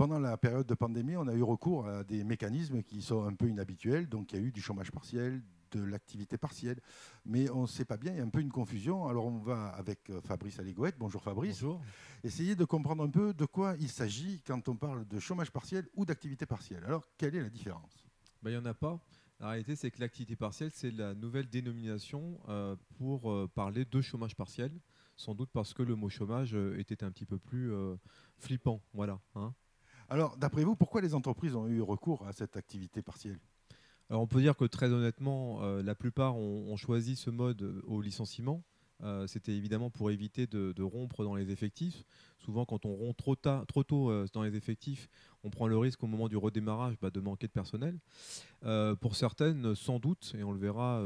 pendant la période de pandémie, on a eu recours à des mécanismes qui sont un peu inhabituels. Donc, il y a eu du chômage partiel, de l'activité partielle. Mais on ne sait pas bien, il y a un peu une confusion. Alors, on va avec Fabrice Allégouët. Bonjour Fabrice. Bonjour. Essayer de comprendre un peu de quoi il s'agit quand on parle de chômage partiel ou d'activité partielle. Alors, quelle est la différence? Ben, il n'y en a pas. La réalité, c'est que l'activité partielle, c'est la nouvelle dénomination pour parler de chômage partiel, sans doute parce que le mot chômage était un petit peu plus flippant. Voilà, hein. Alors, d'après vous, pourquoi les entreprises ont eu recours à cette activité partielle? Alors, on peut dire que très honnêtement, la plupart ont choisi ce mode au licenciement. C'était évidemment pour éviter de rompre dans les effectifs. Souvent, quand on rompt trop tôt dans les effectifs, on prend le risque au moment du redémarrage de manquer de personnel. Pour certaines, sans doute, et on le verra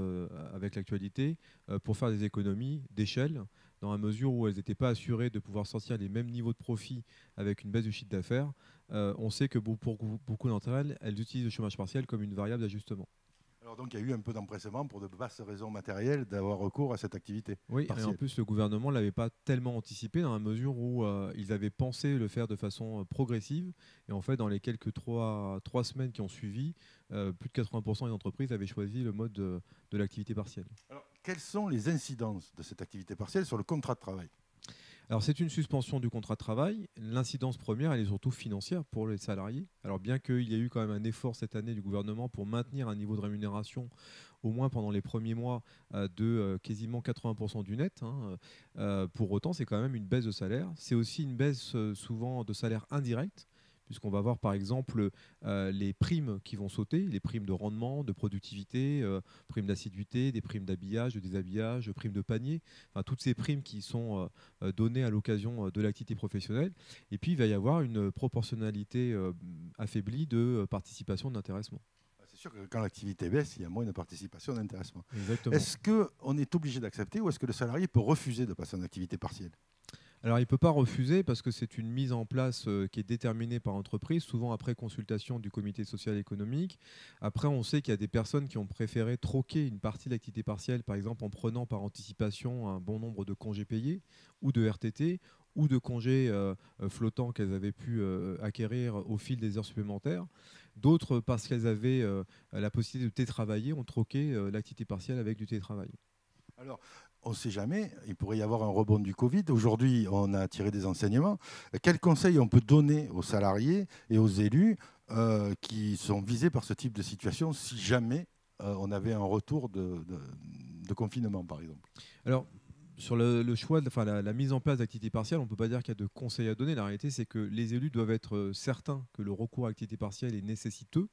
avec l'actualité, pour faire des économies d'échelle, dans la mesure où elles n'étaient pas assurées de pouvoir sortir les mêmes niveaux de profit avec une baisse du chiffre d'affaires. On sait que pour beaucoup d'entre elles, elles utilisent le chômage partiel comme une variable d'ajustement. Alors donc il y a eu un peu d'empressement pour de basses raisons matérielles d'avoir recours à cette activité Oui, et en partielle. plus, le gouvernement ne l'avait pas tellement anticipé dans la mesure où ils avaient pensé le faire de façon progressive. Et en fait, dans les quelques trois semaines qui ont suivi, plus de 80% des entreprises avaient choisi le mode de l'activité partielle. Alors, quelles sont les incidences de cette activité partielle sur le contrat de travail? Alors, c'est une suspension du contrat de travail. L'incidence première, elle est surtout financière pour les salariés. Alors, bien qu'il y ait eu quand même un effort cette année du gouvernement pour maintenir un niveau de rémunération, au moins pendant les premiers mois, de quasiment 80% du net, hein, pour autant, c'est quand même une baisse de salaire. C'est aussi une baisse souvent de salaire indirect, puisqu'on va voir par exemple les primes qui vont sauter, les primes de rendement, de productivité, primes d'assiduité, des primes d'habillage, de déshabillage, primes de panier, enfin, toutes ces primes qui sont données à l'occasion de l'activité professionnelle. Et puis il va y avoir une proportionnalité affaiblie de participation d'intéressement. C'est sûr que quand l'activité baisse, il y a moins de participation d'intéressement. Exactement. Est-ce qu'on est obligé d'accepter ou est-ce que le salarié peut refuser de passer en activité partielle? Alors, il ne peut pas refuser parce que c'est une mise en place qui est déterminée par l'entreprise, souvent après consultation du comité social et économique. Après, on sait qu'il y a des personnes qui ont préféré troquer une partie de l'activité partielle, par exemple en prenant par anticipation un bon nombre de congés payés ou de RTT ou de congés flottants qu'elles avaient pu acquérir au fil des heures supplémentaires. D'autres, parce qu'elles avaient la possibilité de télétravailler, ont troqué l'activité partielle avec du télétravail. Alors, on ne sait jamais, il pourrait y avoir un rebond du Covid. Aujourd'hui, on a tiré des enseignements. Quels conseils on peut donner aux salariés et aux élus qui sont visés par ce type de situation si jamais on avait un retour de confinement, par exemple? Alors, sur le choix, enfin, la mise en place d'activités partielles, on ne peut pas dire qu'il y a de conseils à donner. La réalité, c'est que les élus doivent être certains que le recours à l'activité partielle est nécessiteux.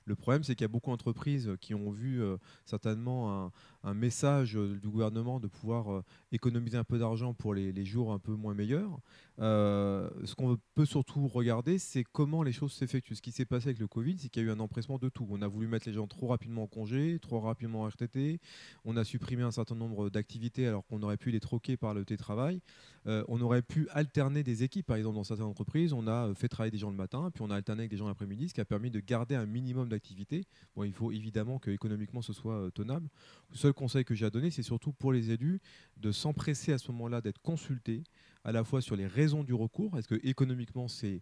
Le problème, c'est qu'il y a beaucoup d'entreprises qui ont vu certainement un message du gouvernement de pouvoir économiser un peu d'argent pour les jours un peu moins meilleurs. Ce qu'on peut surtout regarder, c'est comment les choses s'effectuent. Ce qui s'est passé avec le Covid, c'est qu'il y a eu un empressement de tout. On a voulu mettre les gens trop rapidement en congé, trop rapidement en RTT. On a supprimé un certain nombre d'activités alors qu'on aurait pu les troquer par le télétravail. On aurait pu alterner des équipes, par exemple dans certaines entreprises. On a fait travailler des gens le matin, puis on a alterné avec des gens l'après-midi, ce qui a permis de garder un minimum d'activité. Bon, il faut évidemment que économiquement ce soit tenable. Le seul conseil que j'ai à donner, c'est surtout pour les élus de s'empresser à ce moment-là d'être consultés à la fois sur les raisons du recours, est-ce que économiquement c'est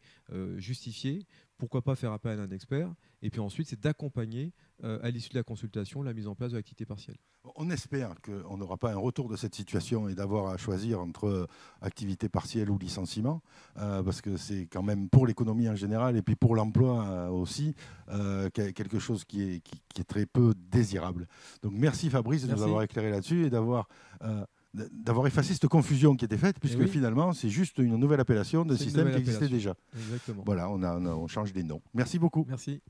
justifié, pourquoi pas faire appel à un expert, et puis ensuite c'est d'accompagner à l'issue de la consultation la mise en place de l'activité partielle. On espère qu'on n'aura pas un retour de cette situation et d'avoir à choisir entre activité partielle ou licenciement, parce que c'est quand même pour l'économie en général et puis pour l'emploi aussi quelque chose qui est très peu désirable. Donc merci Fabrice de nous Merci. avoir éclairé là-dessus et d'avoir effacé cette confusion qui était faite, puisque oui. finalement c'est juste une nouvelle appellation d'un C'est une système nouvelle qui existait appellation. déjà. Exactement. Voilà, on change des noms. Merci beaucoup. Merci.